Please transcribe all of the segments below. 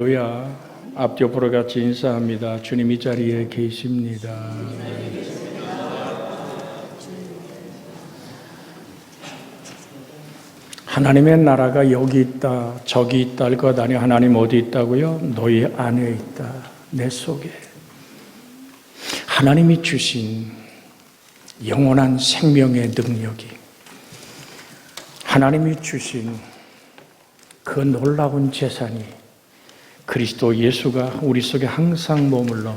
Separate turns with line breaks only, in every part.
할렐루야. 앞옆으로 같이 인사합니다. 주님 이 자리에 계십니다. 하나님의 나라가 여기 있다, 저기 있다 할 것 아니요. 하나님 어디 있다고요? 너희 안에 있다, 내 속에. 하나님이 주신 영원한 생명의 능력이, 하나님이 주신 그 놀라운 재산이 그리스도 예수가 우리 속에 항상 머물러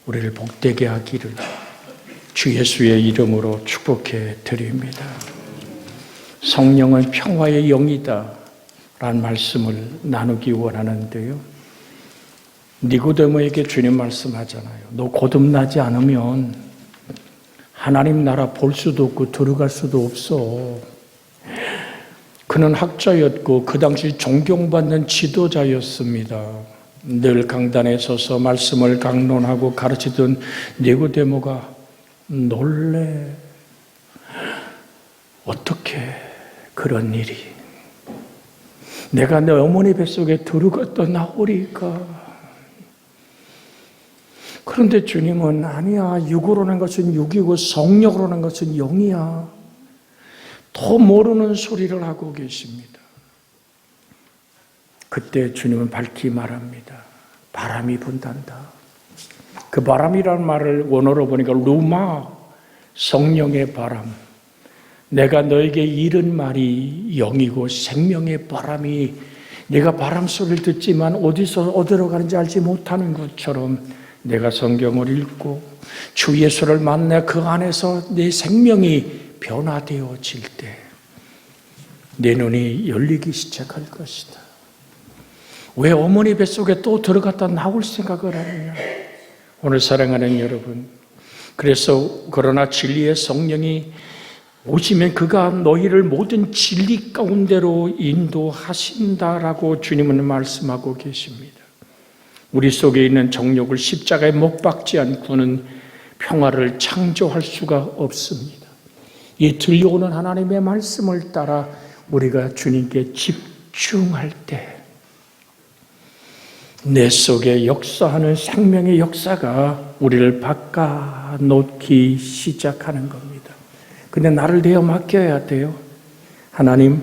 우리를 복되게 하기를 주 예수의 이름으로 축복해 드립니다. 성령은 평화의 영이다 라는 말씀을 나누기 원하는데요. 니고데모에게 주님 말씀하잖아요. 너 거듭나지 않으면 하나님 나라 볼 수도 없고 들어갈 수도 없어. 그는 학자였고 그 당시 존경받는 지도자였습니다. 늘 강단에 서서 말씀을 강론하고 가르치던 니고데모가 놀래. 어떻게 그런 일이 내가 내 어머니 뱃속에 들어갔다 나오리까. 그런데 주님은 아니야, 육으로 난 것은 육이고 성령으로 난 것은 영이야. 더 모르는 소리를 하고 계십니다. 그때 주님은 밝히 말합니다. 바람이 분단다. 그 바람이라는 말을 원어로 보니까 루마, 성령의 바람. 내가 너에게 이른 말이 영이고 생명의 바람이, 네가 바람 소리를 듣지만 어디로 가는지 알지 못하는 것처럼 내가 성경을 읽고 주 예수를 만나 그 안에서 내 생명이 변화되어질 때 내 눈이 열리기 시작할 것이다. 왜 어머니 뱃속에 또 들어갔다 나올 생각을 하느냐. 오늘 사랑하는 여러분, 그래서 그러나 진리의 성령이 오시면 그가 너희를 모든 진리 가운데로 인도하신다라고 주님은 말씀하고 계십니다. 우리 속에 있는 정욕을 십자가에 못 박지 않고는 평화를 창조할 수가 없습니다. 이 들려오는 하나님의 말씀을 따라 우리가 주님께 집중할 때 내 속에 역사하는 생명의 역사가 우리를 바꿔놓기 시작하는 겁니다. 근데 나를 내어 맡겨야 돼요. 하나님,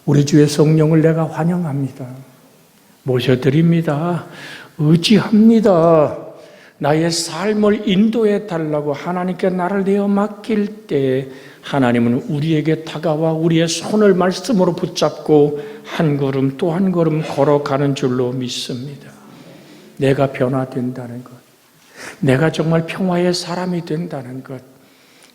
우리 주의 성령을 내가 환영합니다. 모셔드립니다. 의지합니다. 나의 삶을 인도해 달라고 하나님께 나를 내어 맡길 때 하나님은 우리에게 다가와 우리의 손을 말씀으로 붙잡고 한 걸음 또 한 걸음 걸어가는 줄로 믿습니다. 내가 변화된다는 것, 내가 정말 평화의 사람이 된다는 것.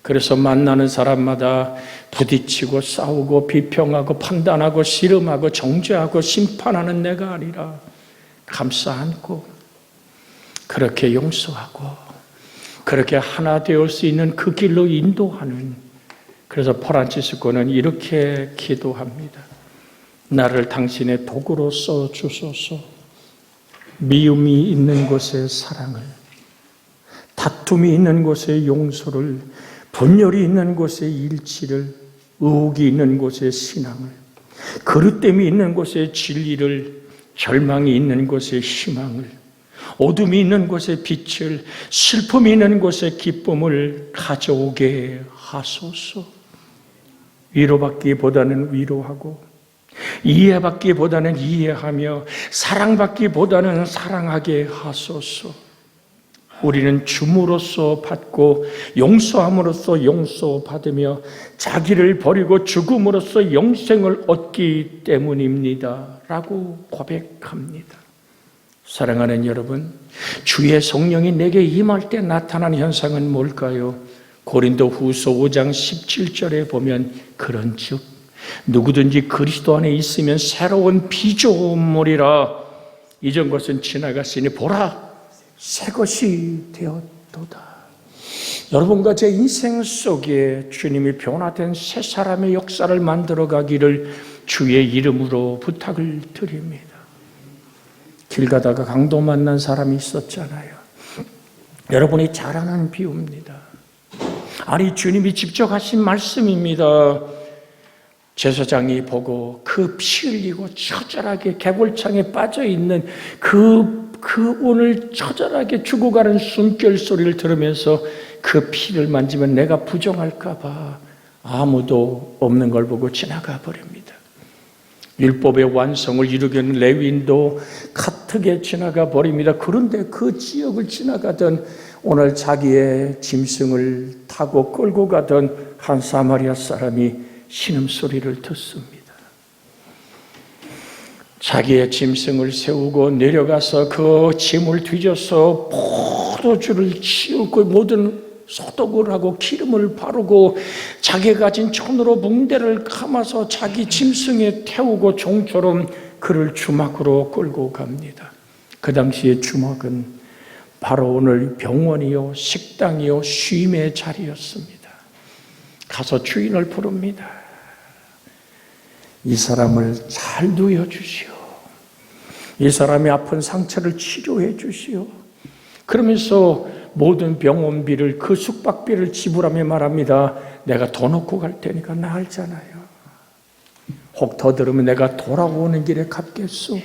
그래서 만나는 사람마다 부딪히고 싸우고 비평하고 판단하고 씨름하고 정죄하고 심판하는 내가 아니라 감싸 안고 그렇게 용서하고 그렇게 하나 되올 수 있는 그 길로 인도하는. 그래서 프란치스코는 이렇게 기도합니다. 나를 당신의 도구로 써주소서. 미움이 있는 곳에 사랑을, 다툼이 있는 곳에 용서를, 분열이 있는 곳에 일치를, 의혹이 있는 곳에 신앙을, 그릇됨이 있는 곳에 진리를, 절망이 있는 곳에 희망을, 어둠이 있는 곳에 빛을, 슬픔이 있는 곳에 기쁨을 가져오게 하소서. 위로받기보다는 위로하고, 이해받기보다는 이해하며, 사랑받기보다는 사랑하게 하소서. 우리는 줌으로써 받고 용서함으로써 용서받으며 자기를 버리고 죽음으로써 영생을 얻기 때문입니다 라고 고백합니다. 사랑하는 여러분, 주의 성령이 내게 임할 때 나타나는 현상은 뭘까요? 고린도후서 5장 17절에 보면 그런즉 누구든지 그리스도 안에 있으면 새로운 피조물이라. 이전 것은 지나갔으니 보라 새 것이 되었도다. 여러분과 제 인생 속에 주님이 변화된 새 사람의 역사를 만들어 가기를 주의 이름으로 부탁을 드립니다. 길 가다가 강도 만난 사람이 있었잖아요. 여러분이 잘 아는 비유입니다. 아니, 주님이 직접 하신 말씀입니다. 제사장이 보고 그 피 흘리고 처절하게 개골창에 빠져있는 그 오늘 처절하게 죽어가는 숨결 소리를 들으면서 그 피를 만지면 내가 부정할까 봐 아무도 없는 걸 보고 지나가 버립니다. 율법의 완성을 이루기 위한 레위인도 카트게 지나가 버립니다. 그런데 그 지역을 지나가던 오늘 자기의 짐승을 타고 끌고 가던 한 사마리아 사람이 신음소리를 듣습니다. 자기의 짐승을 세우고 내려가서 그 짐을 뒤져서 포도주를 치우고 모든 소독을 하고 기름을 바르고 자기가 가진 천으로 붕대를 감아서 자기 짐승에 태우고 종처럼 그를 주막으로 끌고 갑니다. 그 당시의 주막은 바로 오늘 병원이요, 식당이요, 쉼의 자리였습니다. 가서 주인을 부릅니다. 이 사람을 잘 누워주시오. 이 사람의 아픈 상처를 치료해 주시오. 그러면서 모든 병원비를, 그 숙박비를 지불하며 말합니다. 내가 더 놓고 갈 테니까 나 알잖아요. 혹 더 들으면 내가 돌아오는 길에 갚겠소.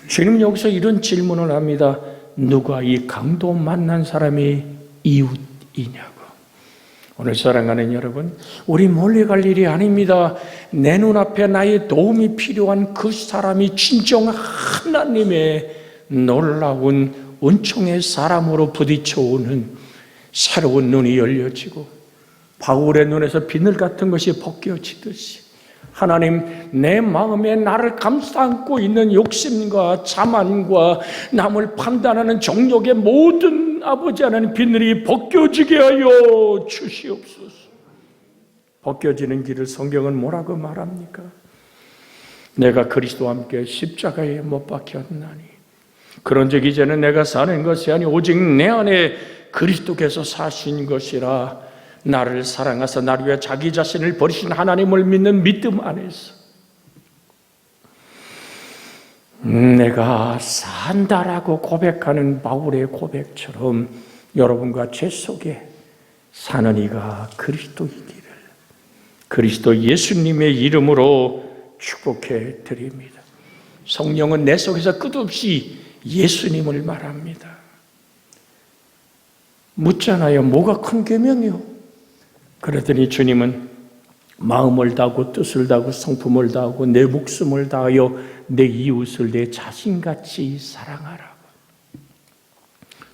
주님 여기서 이런 질문을 합니다. 누가 이 강도 만난 사람이 이웃이냐고. 오늘 사랑하는 여러분, 우리 멀리 갈 일이 아닙니다. 내 눈앞에 나의 도움이 필요한 그 사람이 진정 하나님의 놀라운 은총의 사람으로 부딪혀오는 새로운 눈이 열려지고 바울의 눈에서 비늘 같은 것이 벗겨지듯이 하나님, 내 마음에 나를 감싸안고 있는 욕심과 자만과 남을 판단하는 정욕의 모든 아버지 하나님 비늘이 벗겨지게 하여 주시옵소서. 벗겨지는 길을 성경은 뭐라고 말합니까? 내가 그리스도와 함께 십자가에 못 박혔나니 그런즉 이제는 내가 사는 것이 아니 오직 내 안에 그리스도께서 사신 것이라. 나를 사랑하사 나를 위해 자기 자신을 버리신 하나님을 믿는 믿음 안에서 내가 산다라고 고백하는 바울의 고백처럼 여러분과 제 속에 사는 이가 그리스도이기를 그리스도 예수님의 이름으로 축복해 드립니다. 성령은 내 속에서 끝없이 예수님을 말합니다. 묻잖아요. 뭐가 큰 계명이요? 그러더니 주님은 마음을 다하고 뜻을 다하고 성품을 다하고 내 목숨을 다하여 내 이웃을 내 자신같이 사랑하라고.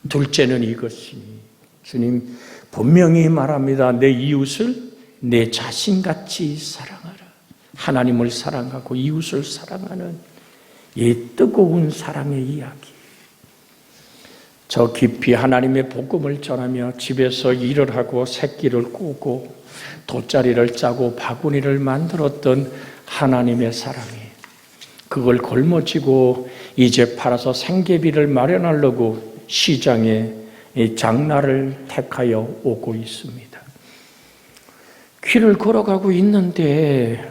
둘째는 이것이니 주님 분명히 말합니다. 내 이웃을 내 자신같이 사랑하라. 하나님을 사랑하고 이웃을 사랑하는 이 뜨거운 사랑의 이야기. 저 깊이 하나님의 복음을 전하며 집에서 일을 하고 새끼를 꾸고 돗자리를 짜고 바구니를 만들었던 하나님의 사랑이 그걸 걸머쥐고 이제 팔아서 생계비를 마련하려고 시장에 장날을 택하여 오고 있습니다. 길을 걸어가고 있는데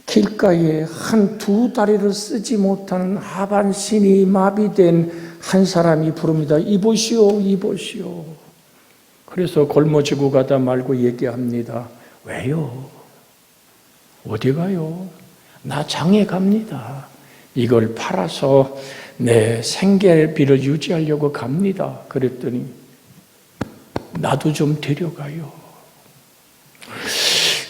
길가에 한 두 다리를 쓰지 못하는 하반신이 마비된 한 사람이 부릅니다. 이보시오, 이보시오. 그래서 걸머지고 가다 말고 얘기합니다. 왜요? 어디 가요? 나 장에 갑니다. 이걸 팔아서 내 생계비를 유지하려고 갑니다. 그랬더니 나도 좀 데려가요.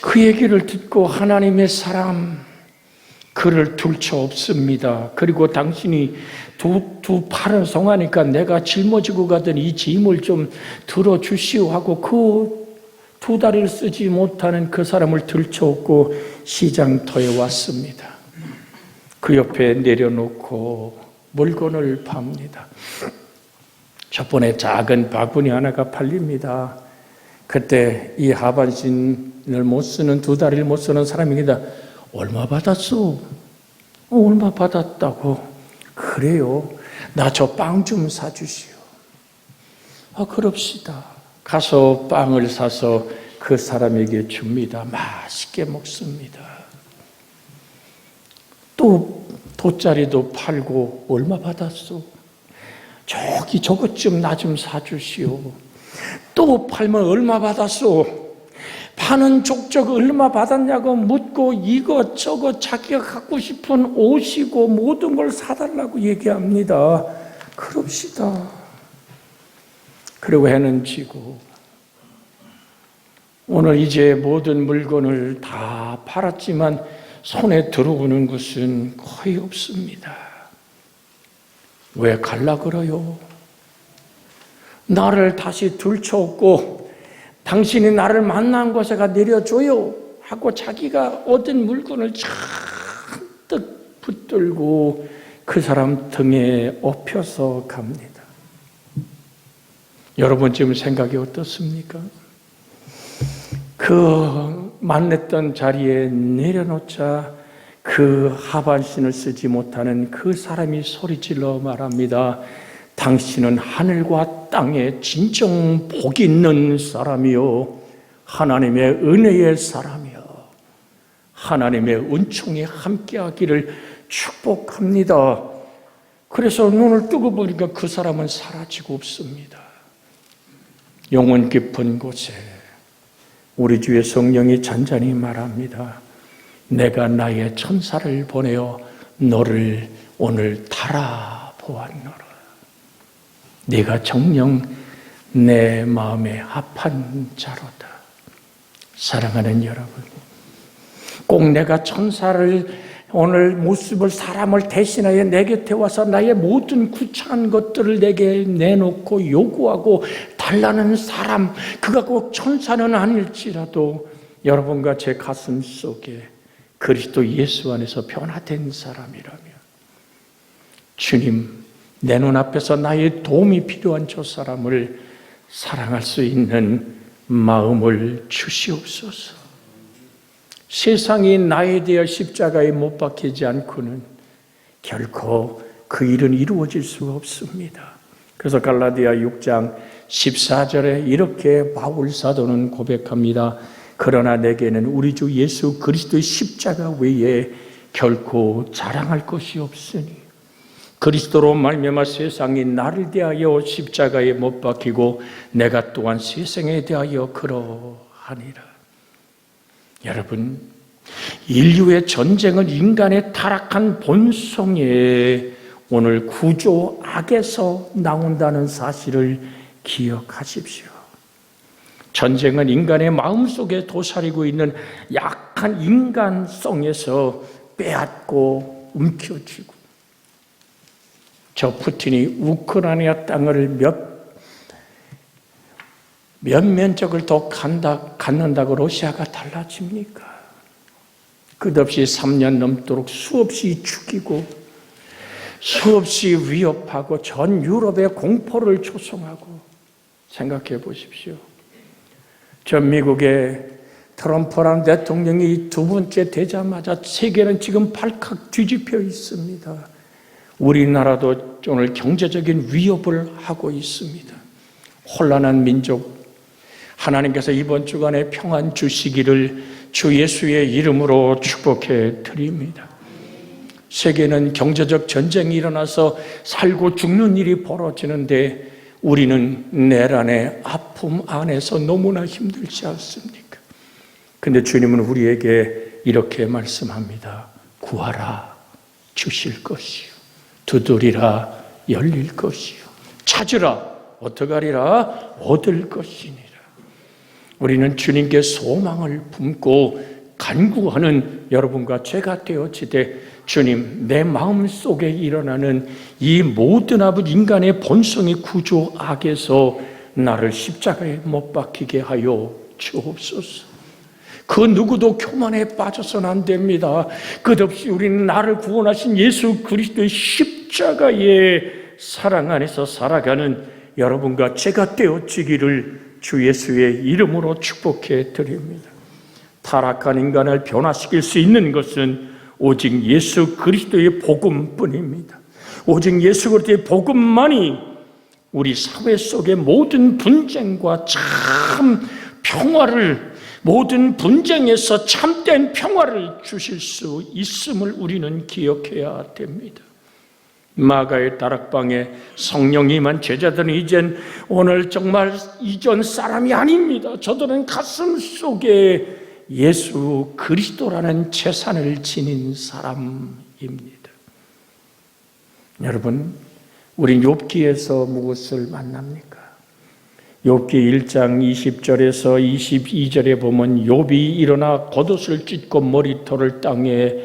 그 얘기를 듣고 하나님의 사람 그를 둘 수 없습니다. 그리고 당신이 두 팔을 성하니까 내가 짊어지고 가던 이 짐을 좀 들어주시오 하고 그 두 다리를 쓰지 못하는 그 사람을 들쳐업고 시장터에 왔습니다. 그 옆에 내려놓고 물건을 팝니다. 첫 번에 작은 바구니 하나가 팔립니다. 그때 이 하반신을 못 쓰는 두 다리를 못 쓰는 사람입니다. 얼마 받았어? 얼마 받았다고? 그래요. 나 저 빵 좀 사주시오. 그럽시다. 가서 빵을 사서 그 사람에게 줍니다. 맛있게 먹습니다. 또 돗자리도 팔고 얼마 받았어? 저기 저것 좀 나 좀 사주시오. 또 팔면 얼마 받았어? 파는 족적 얼마 받았냐고 묻고 이것저것 자기가 갖고 싶은 옷이고 모든 걸 사달라고 얘기합니다. 그럽시다. 그리고 해는 지고 오늘 이제 모든 물건을 다 팔았지만 손에 들어오는 것은 거의 없습니다. 왜 갈라 그래요? 나를 다시 들쳐오고 당신이 나를 만난 곳에가 내려줘요 하고 자기가 얻은 물건을 잔뜩 붙들고 그 사람 등에 업혀서 갑니다. 여러분 지금 생각이 어떻습니까? 그 만났던 자리에 내려놓자 그 하반신을 쓰지 못하는 그 사람이 소리질러 말합니다. 당신은 하늘과 땅에 진정 복 있는 사람이요 하나님의 은혜의 사람이요 하나님의 은총이 함께하기를 축복합니다. 그래서 눈을 뜨고 보니까 그 사람은 사라지고 없습니다. 영혼 깊은 곳에 우리 주의 성령이 잔잔히 말합니다. 내가 나의 천사를 보내어 너를 오늘 달아보았노라. 네가 정녕 내 마음에 합한 자로다. 사랑하는 여러분, 꼭 내가 천사를 오늘 모습을 사람을 대신하여 내 곁에 와서 나의 모든 구차한 것들을 내게 내놓고 요구하고 달라는 사람, 그가 꼭 천사는 아닐지라도 여러분과 제 가슴 속에 그리스도 예수 안에서 변화된 사람이라면 주님, 내 눈앞에서 나의 도움이 필요한 저 사람을 사랑할 수 있는 마음을 주시옵소서. 세상이 나에 대해 십자가에 못 박히지 않고는 결코 그 일은 이루어질 수가 없습니다. 그래서 갈라디아 6장 14절에 이렇게 바울 사도는 고백합니다. 그러나 내게는 우리 주 예수 그리스도의 십자가 외에 결코 자랑할 것이 없으니 그리스도로 말미암아 세상이 나를 대하여 십자가에 못 박히고 내가 또한 세상에 대하여 그러하니라. 여러분, 인류의 전쟁은 인간의 타락한 본성에 오늘 구조 악에서 나온다는 사실을 기억하십시오. 전쟁은 인간의 마음속에 도사리고 있는 약한 인간성에서 빼앗고 움켜쥐고, 저 푸틴이 우크라이나 땅을 몇 면적을 더 갖는다고 러시아가 달라집니까? 끝없이 3년 넘도록 수없이 죽이고 수없이 위협하고 전 유럽에 공포를 조성하고, 생각해 보십시오. 전 미국의 트럼프라는 대통령이 두 번째 되자마자 세계는 지금 발칵 뒤집혀 있습니다. 우리나라도 오늘 경제적인 위협을 하고 있습니다. 혼란한 민족, 하나님께서 이번 주간에 평안 주시기를 주 예수의 이름으로 축복해 드립니다. 세계는 경제적 전쟁이 일어나서 살고 죽는 일이 벌어지는데 우리는 내란의 아픔 안에서 너무나 힘들지 않습니까? 근데 주님은 우리에게 이렇게 말씀합니다. 구하라, 주실 것이요. 두드리라, 열릴 것이요. 찾으라, 어떡하리라, 얻을 것이니라. 우리는 주님께 소망을 품고 간구하는 여러분과 제가 되어지되, 주님, 내 마음 속에 일어나는 이 모든 인간의 본성의 구조 악에서 나를 십자가에 못 박히게 하여 주옵소서. 그 누구도 교만에 빠져서는 안 됩니다. 끝없이 우리는 나를 구원하신 예수 그리스도의 십자가의 사랑 안에서 살아가는 여러분과 제가 되어지기를 주 예수의 이름으로 축복해 드립니다. 타락한 인간을 변화시킬 수 있는 것은 오직 예수 그리스도의 복음뿐입니다. 오직 예수 그리스도의 복음만이 우리 사회 속의 모든 분쟁과 참 평화를, 모든 분쟁에서 참된 평화를 주실 수 있음을 우리는 기억해야 됩니다. 마가의 다락방에 성령이 임한 제자들은 이젠 오늘 정말 이전 사람이 아닙니다. 저들은 가슴 속에 예수 그리스도라는 재산을 지닌 사람입니다. 여러분, 우린 욥기에서 무엇을 만납니까? 욥기 1장 20절에서 22절에 보면 욥이 일어나 겉옷을 찢고 머리털을 땅에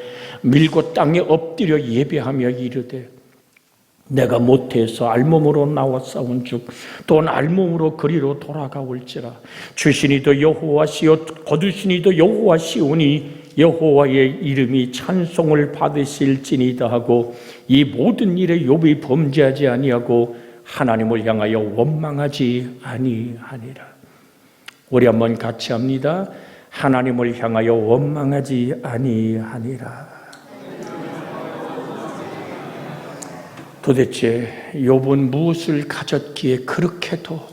밀고 땅에 엎드려 예배하며 이르되 내가 모태에서 알몸으로 나와 싸운즉 또 알몸으로 그리로 돌아가올지라. 주신이도 여호와시요 거두신이도 여호와시오니 여호와의 이름이 찬송을 받으실지니이다 하고 이 모든 일에 욥이 범죄하지 아니하고 하나님을 향하여 원망하지 아니하니라. 우리 한번 같이 합니다. 하나님을 향하여 원망하지 아니하니라. 도대체 욥은 무엇을 가졌기에 그렇게도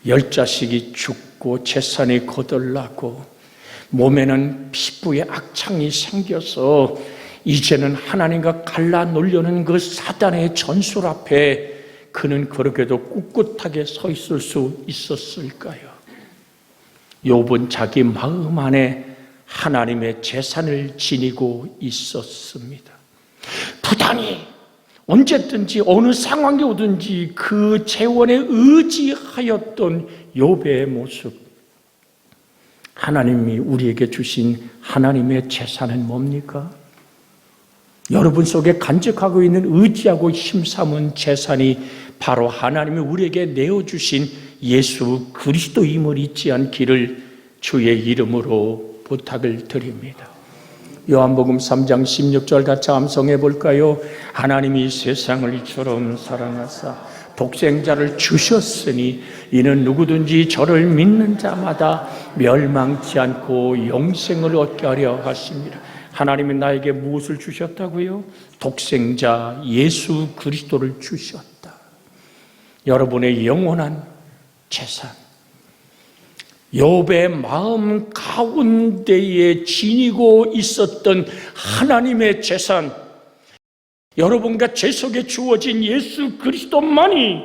10자식이 죽고 재산이 거덜나고 몸에는 피부에 악창이 생겨서 이제는 하나님과 갈라 놓으려는 그 사단의 전술 앞에 그는 그렇게도 꿋꿋하게 서 있을 수 있었을까요? 욥은 자기 마음 안에 하나님의 재산을 지니고 있었습니다. 부단히 언제든지 어느 상황이 오든지 그 재원에 의지하였던 욥의 모습. 하나님이 우리에게 주신 하나님의 재산은 뭡니까? 여러분 속에 간직하고 있는 의지하고 힘삼은 재산이 바로 하나님이 우리에게 내어주신 예수 그리스도임을 잊지 않기를 주의 이름으로 부탁을 드립니다. 요한복음 3장 16절 같이 암송해 볼까요? 하나님이 세상을 이처럼 사랑하사 독생자를 주셨으니 이는 누구든지 저를 믿는 자마다 멸망치 않고 영생을 얻게 하려 하십니다. 하나님이 나에게 무엇을 주셨다고요? 독생자 예수 그리스도를 주셨다. 여러분의 영원한 재산, 욥의 마음 가운데에 지니고 있었던 하나님의 재산, 여러분과 제 속에 주어진 예수 그리스도만이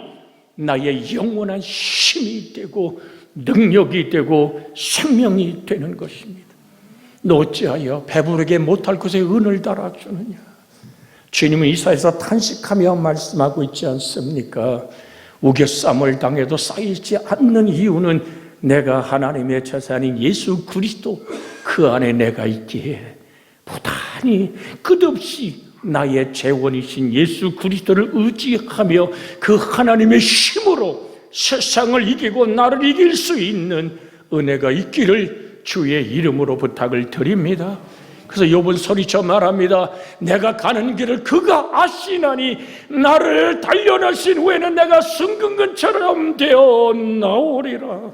나의 영원한 힘이 되고 능력이 되고 생명이 되는 것입니다. 너 어찌하여 배부르게 못할 것에 은을 달아주느냐? 주님은 이사야서 탄식하며 말씀하고 있지 않습니까? 우겨쌈을 당해도 쌓이지 않는 이유는 내가 하나님의 재산인 예수 그리스도 그 안에 내가 있기에 부단히 끝없이 나의 재원이신 예수 그리스도를 의지하며 그 하나님의 힘으로 세상을 이기고 나를 이길 수 있는 은혜가 있기를 주의 이름으로 부탁을 드립니다. 그래서 욥은 소리쳐 말합니다. 내가 가는 길을 그가 아시나니 나를 단련하신 후에는 내가 승근근처럼 되어 나오리라.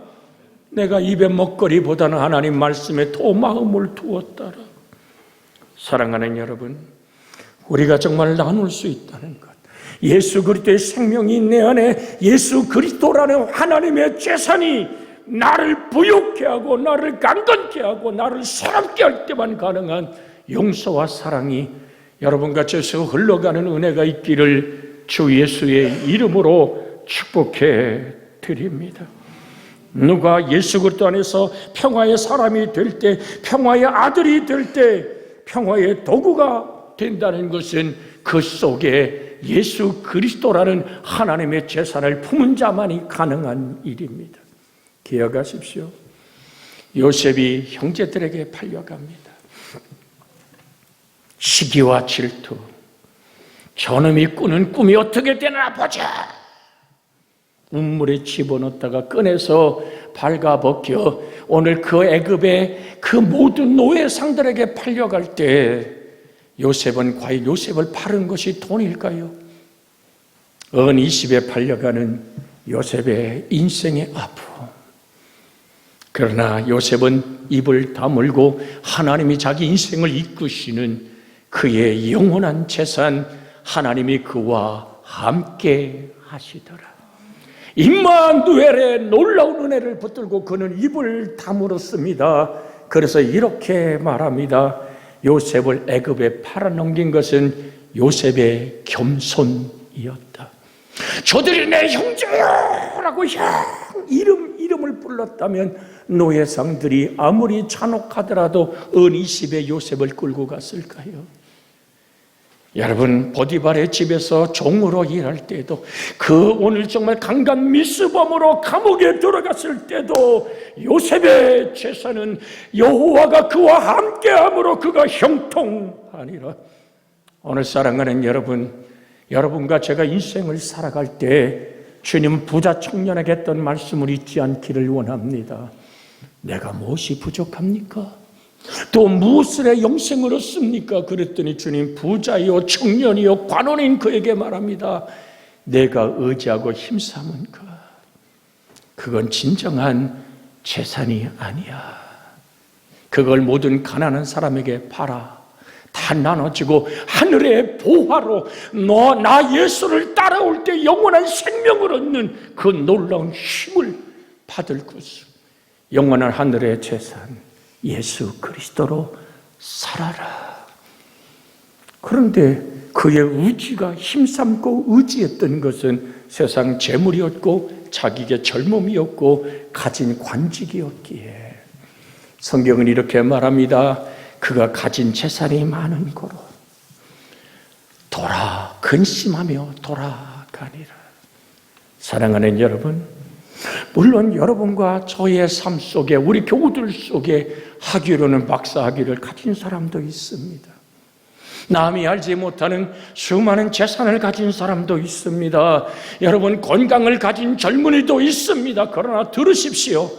내가 입의 먹거리보다는 하나님 말씀에 더 마음을 두었다라. 사랑하는 여러분, 우리가 정말 나눌 수 있다는 것, 예수 그리스도의 생명이 내 안에 예수 그리스도라는 하나님의 재산이 나를 부욕케 하고 나를 강건케 하고 나를 새롭게 할 때만 가능한 용서와 사랑이 여러분과 제 속에 흘러가는 은혜가 있기를 주 예수의 이름으로 축복해 드립니다. 누가 예수 그리스도 안에서 평화의 사람이 될 때, 평화의 아들이 될 때 평화의 도구가 된다는 것은 그 속에 예수 그리스도라는 하나님의 재산을 품은 자만이 가능한 일입니다. 기억하십시오. 요셉이 형제들에게 팔려갑니다. 시기와 질투, 저놈이 꾸는 꿈이 어떻게 되나 보자. 운물에 집어넣다가 꺼내서 발가벗겨 오늘 그 애굽의 그 모든 노예상들에게 팔려갈 때 요셉은 과연 요셉을 팔은 것이 돈일까요? 은 20에 팔려가는 요셉의 인생의 아픔. 그러나 요셉은 입을 다물고 하나님이 자기 인생을 이끄시는 그의 영원한 재산, 하나님이 그와 함께 하시더라. 임마누엘의 놀라운 은혜를 붙들고 그는 입을 다물었습니다. 그래서 이렇게 말합니다. 요셉을 애굽에 팔아넘긴 것은 요셉의 겸손이었다. 저들이 내 형제요라고 이름을 불렀다면 노예상들이 아무리 잔혹하더라도 어느 집에 요셉을 끌고 갔을까요? 여러분, 보디발의 집에서 종으로 일할 때도, 그 오늘 정말 강간 미수범으로 감옥에 들어갔을 때도 요셉의 제사는 여호와가 그와 함께함으로 그가 형통하니라. 오늘 사랑하는 여러분, 여러분과 제가 인생을 살아갈 때 주님 부자 청년에게 했던 말씀을 잊지 않기를 원합니다. 내가 무엇이 부족합니까? 또 무엇을 해 영생을 얻습니까? 그랬더니 주님 부자요 청년이요 관원인 그에게 말합니다. 내가 의지하고 힘삼은 것, 그건 진정한 재산이 아니야. 그걸 모든 가난한 사람에게 팔아 다 나눠지고 하늘의 보화로 나 예수를 따라올 때 영원한 생명을 얻는 그 놀라운 힘을 받을 것을, 영원한 하늘의 재산 예수 그리스도로 살아라. 그런데 그의 의지가 힘삼고 의지했던 것은 세상 재물이었고 자기의 젊음이었고 가진 관직이었기에 성경은 이렇게 말합니다. 그가 가진 재산이 많은 고로 근심하며 돌아가니라. 사랑하는 여러분, 물론 여러분과 저의 삶 속에, 우리 교우들 속에 학위로는 박사학위를 가진 사람도 있습니다. 남이 알지 못하는 수많은 재산을 가진 사람도 있습니다. 여러분, 건강을 가진 젊은이도 있습니다. 그러나 들으십시오.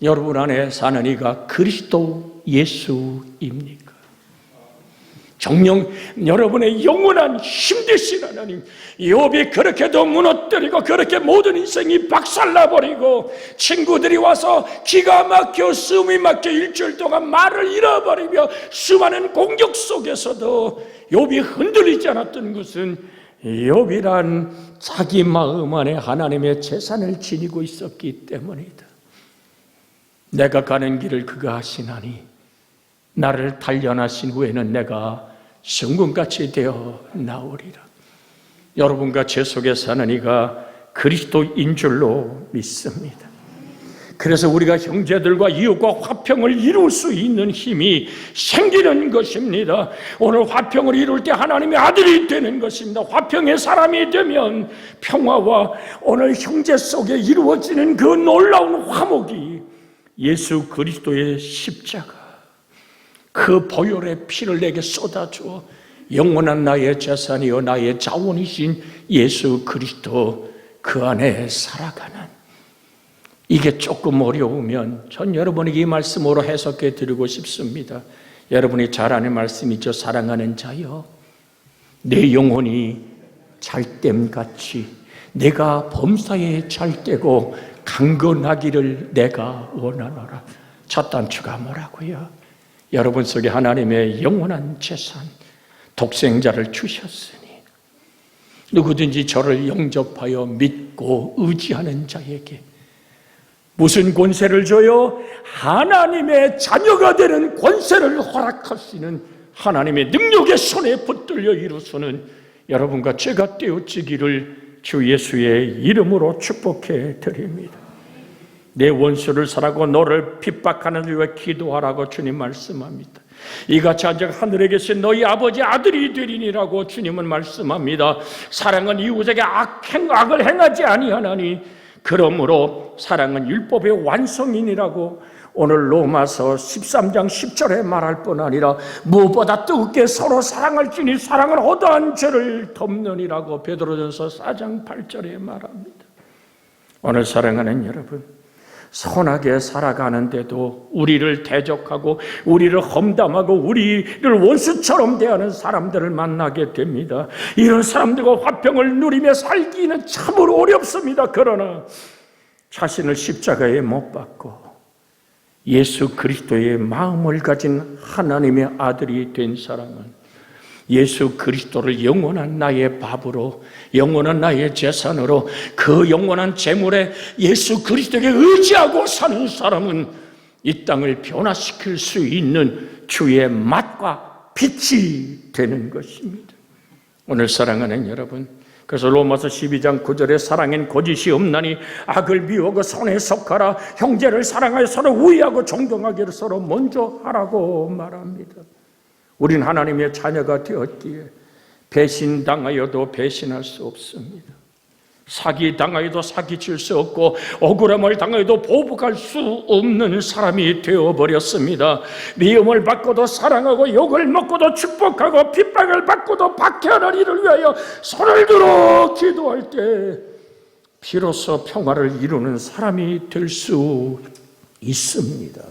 여러분 안에 사는 이가 그리스도 예수입니까? 정녕 여러분의 영원한 힘 되신 하나님, 욥이 그렇게도 무너뜨리고 그렇게 모든 인생이 박살나버리고 친구들이 와서 기가 막혀 숨이 막혀 일주일 동안 말을 잃어버리며 수많은 공격 속에서도 욥이 흔들리지 않았던 것은 욥이란 자기 마음 안에 하나님의 재산을 지니고 있었기 때문이다. 내가 가는 길을 그가 하시나니 나를 단련하신 후에는 내가 성군같이 되어 나오리라. 여러분과 제 속에 사는 이가 그리스도인 줄로 믿습니다. 그래서 우리가 형제들과 이웃과 화평을 이룰 수 있는 힘이 생기는 것입니다. 오늘 화평을 이룰 때 하나님의 아들이 되는 것입니다. 화평의 사람이 되면 평화와 오늘 형제 속에 이루어지는 그 놀라운 화목이 예수 그리스도의 십자가, 그 보혈의 피를 내게 쏟아주어 영원한 나의 재산이요 나의 자원이신 예수 그리스도 그 안에 살아가는, 이게 조금 어려우면 전 여러분에게 이 말씀으로 해석해 드리고 싶습니다. 여러분이 잘 아는 말씀이죠. 사랑하는 자여, 내 영혼이 잘됨같이 내가 범사에 잘되고 강건하기를 내가 원하노라. 첫 단추가 뭐라고요? 여러분 속에 하나님의 영원한 재산, 독생자를 주셨으니 누구든지 저를 영접하여 믿고 의지하는 자에게 무슨 권세를 줘요? 하나님의 자녀가 되는 권세를 허락하시는 하나님의 능력의 손에 붙들려 이루소는 여러분과 제가 되어지기를 주 예수의 이름으로 축복해 드립니다. 내 원수를 사랑하고 너를 핍박하는 이를 위해 기도하라고 주님 말씀합니다. 이같이 하늘에 계신 너희 아버지 아들이 되리니라고 주님은 말씀합니다. 사랑은 이웃에게 악을 행하지 아니하나니 그러므로 사랑은 율법의 완성이니라고 오늘 로마서 13장 10절에 말할 뿐 아니라 무엇보다 뜨겁게 서로 사랑할지니 사랑은 허다한 죄를 덮느니라고 베드로전서 4장 8절에 말합니다. 오늘 사랑하는 여러분, 선하게 살아가는데도 우리를 대적하고 우리를 험담하고 우리를 원수처럼 대하는 사람들을 만나게 됩니다. 이런 사람들과 화평을 누리며 살기는 참으로 어렵습니다. 그러나 자신을 십자가에 못 박고 예수 그리스도의 마음을 가진 하나님의 아들이 된 사람은 예수 그리스도를 영원한 나의 밥으로, 영원한 나의 재산으로, 그 영원한 재물에 예수 그리스도에게 의지하고 사는 사람은 이 땅을 변화시킬 수 있는 주의 맛과 빛이 되는 것입니다. 오늘 사랑하는 여러분, 그래서 로마서 12장 9절에 사랑엔 거짓이 없나니 악을 미워하고 선에 속하라. 형제를 사랑하여 서로 우애하고 존경하기를 서로 먼저 하라고 말합니다. 우린 하나님의 자녀가 되었기에 배신당하여도 배신할 수 없습니다. 사기당하여도 사기칠 수 없고 억울함을 당하여도 보복할 수 없는 사람이 되어버렸습니다. 미움을 받고도 사랑하고 욕을 먹고도 축복하고 핍박을 받고도 박해하는 이를 위하여 손을 들어 기도할 때 비로소 평화를 이루는 사람이 될 수 있습니다.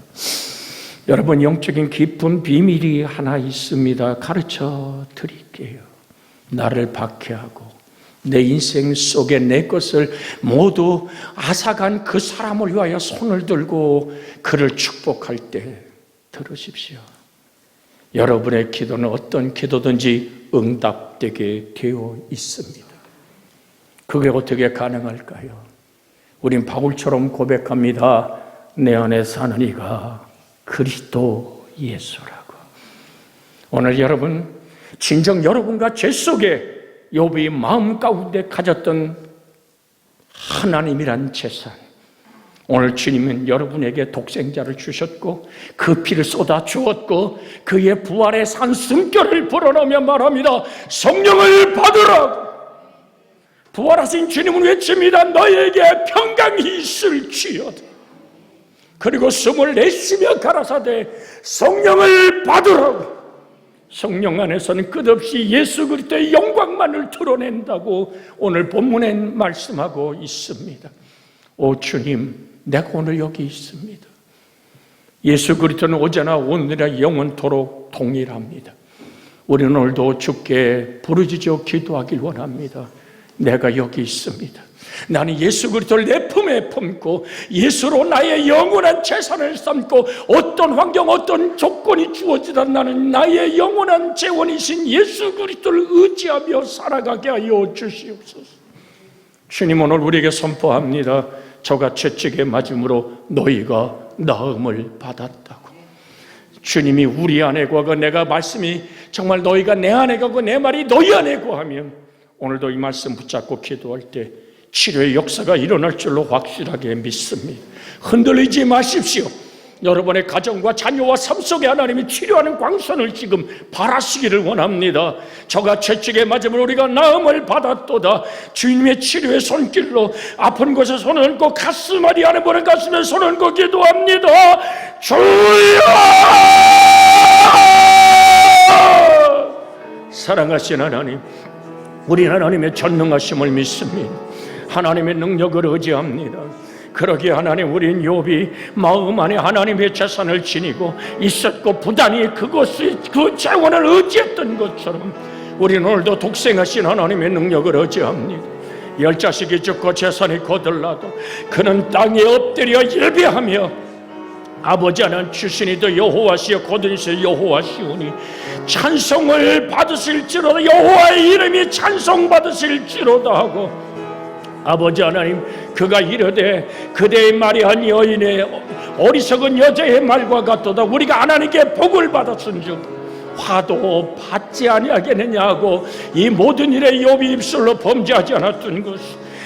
여러분, 영적인 깊은 비밀이 하나 있습니다. 가르쳐 드릴게요. 나를 박해하고 내 인생 속에 내 것을 모두 앗아간 그 사람을 위하여 손을 들고 그를 축복할 때 들으십시오. 여러분의 기도는 어떤 기도든지 응답되게 되어 있습니다. 그게 어떻게 가능할까요? 우린 바울처럼 고백합니다. 내 안에 사는 이가 그리스도 예수라고. 오늘 여러분, 진정 여러분과 제 속에 욥이 마음 가운데 가졌던 하나님이란 재산, 오늘 주님은 여러분에게 독생자를 주셨고 그 피를 쏟아 주었고 그의 부활의 산 숨결을 불어넣으며 말합니다. 성령을 받으라. 부활하신 주님은 외칩니다. 너에게 평강이 있을지어다. 그리고 숨을 내쉬며 가라사대 성령을 받으라고. 성령 안에서는 끝없이 예수 그리스도의 영광만을 드러낸다고 오늘 본문에 말씀하고 있습니다. 오 주님, 내가 오늘 여기 있습니다. 예수 그리스도는 어제나 오늘이나 영원토록 동일합니다. 우리는 오늘도 주께 부르짖어 기도하길 원합니다. 내가 여기 있습니다. 나는 예수 그리스도를 내 품에 품고 예수로 나의 영원한 재산을 삼고 어떤 환경, 어떤 조건이 주어지다 나는 나의 영원한 재원이신 예수 그리스도를 의지하며 살아가게 하여 주시옵소서. 주님, 오늘 우리에게 선포합니다. 저가 채찍에 맞음으로 너희가 나음을 받았다고. 주님이 우리 안에 거하고 내가 말씀이 정말 너희가 내 안에 거하고 내 말이 너희 안에 거하면 오늘도 이 말씀 붙잡고 기도할 때 치료의 역사가 일어날 줄로 확실하게 믿습니다. 흔들리지 마십시오. 여러분의 가정과 자녀와 삶 속에 하나님이 치료하는 광선을 지금 발하시기를 원합니다. 저가 채찍에 맞으면 우리가 나음을 받았도다. 주님의 치료의 손길로 아픈 곳에 손을 얹고 가슴 아리 안에 보는 가슴에 손을 얹고 기도합니다. 주여! 사랑하신 하나님, 우리 하나님의 전능하심을 믿습니다. 하나님의 능력을 의지합니다. 그러기에 하나님, 우린 욥이 마음 안에 하나님의 재산을 지니고 있었고 부단히 그것이 그 재원을 의지했던 것처럼 우리는 오늘도 독생하신 하나님의 능력을 의지합니다. 10자식이 죽고 재산이 거들나도 그는 땅에 엎드려 예배하며 아버지 하나님 주신이도 여호와시여 거두시여 여호와시오니 찬송을 받으실지로다. 여호와의 이름이 찬송받으실지로다 하고 아버지 하나님, 그가 이르되 그대의 말이 한 여인의 어리석은 여자의 말과 같도다. 우리가 하나님께 복을 받았은즉 화도 받지 아니하겠느냐 하고 이 모든 일에 욥이 입술로 범죄하지 않았던 것,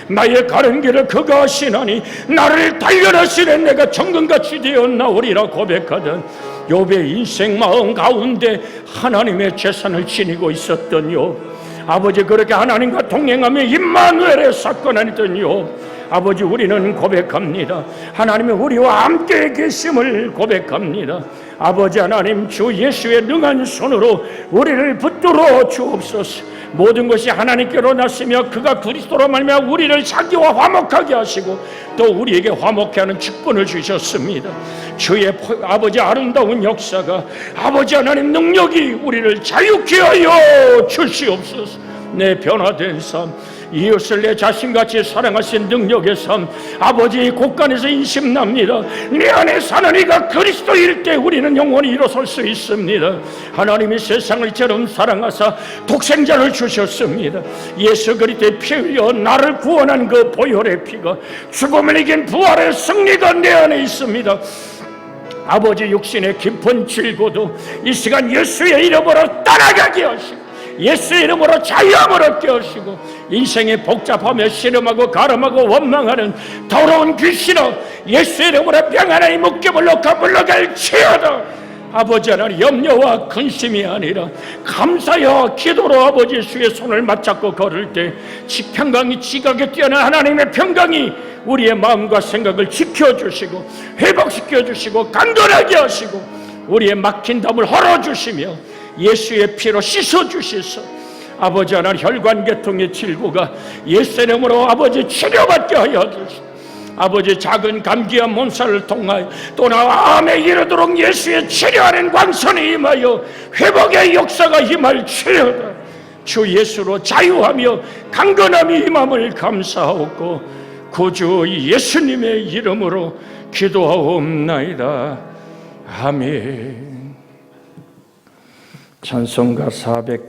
나의 가는 길을 그가 하시나니 나를 단련하시는 내가 정금같이 되어 나오리라 고백하던 욥의 인생 마음 가운데 하나님의 재산을 지니고 있었던 욥, 아버지, 그렇게 하나님과 동행하며 임마누엘의 사건 아니던 욥, 아버지, 우리는 고백합니다. 하나님이 우리와 함께 계심을 고백합니다. 아버지 하나님, 주 예수의 능한 손으로 우리를 붙들어 주옵소서. 모든 것이 하나님께로 났으며 그가 그리스도로 말미암아 우리를 자기와 화목하게 하시고 또 우리에게 화목케 하는 직분을 주셨습니다. 주의 아버지 아름다운 역사가, 아버지 하나님 능력이 우리를 자유케 하여 주시옵소서. 내 변화된 삶, 이웃을 내 자신같이 사랑하신 능력의 삶, 아버지 곳간에서 인심납니다. 내 안에 사는 이가 그리스도일 때 우리는 영원히 일어설 수 있습니다. 하나님이 세상을 이처럼 사랑하사 독생자를 주셨습니다. 예수 그리스도의 피 흘려 나를 구원한 그 보혈의 피가 죽음을 이긴 부활의 승리가 내 안에 있습니다. 아버지, 육신의 깊은 질고도 이 시간 예수의 이름으로 떠나가게 하시고 예수 이름으로 자유함을 얻게 하시고 인생이 복잡하며 씨름하고 가름하고 원망하는 더러운 귀신아 예수 이름으로 평안의 묶임을로 물러갈 치어다. 아버지 하나님 염려와 근심이 아니라 감사와 기도로 아버지 주의 손을 맞잡고 걸을 때 지평강이 지각에 뛰어난 하나님의 평강이 우리의 마음과 생각을 지켜주시고 회복시켜주시고 강건하게 하시고 우리의 막힌 담을 헐어주시며 예수의 피로 씻어주시소. 아버지 하나님 혈관계통의 질고가 예수 이름으로 아버지 치료받게 하여 주시고 아버지 작은 감기와 몸살을 통하여 또는 암에 이르도록 예수의 치료하는 광선이 임하여 회복의 역사가 임할 치료다. 주 예수로 자유하며 강건함이 임함을 감사하고 구주 예수님의 이름으로 기도하옵나이다. 아멘. 찬송가 407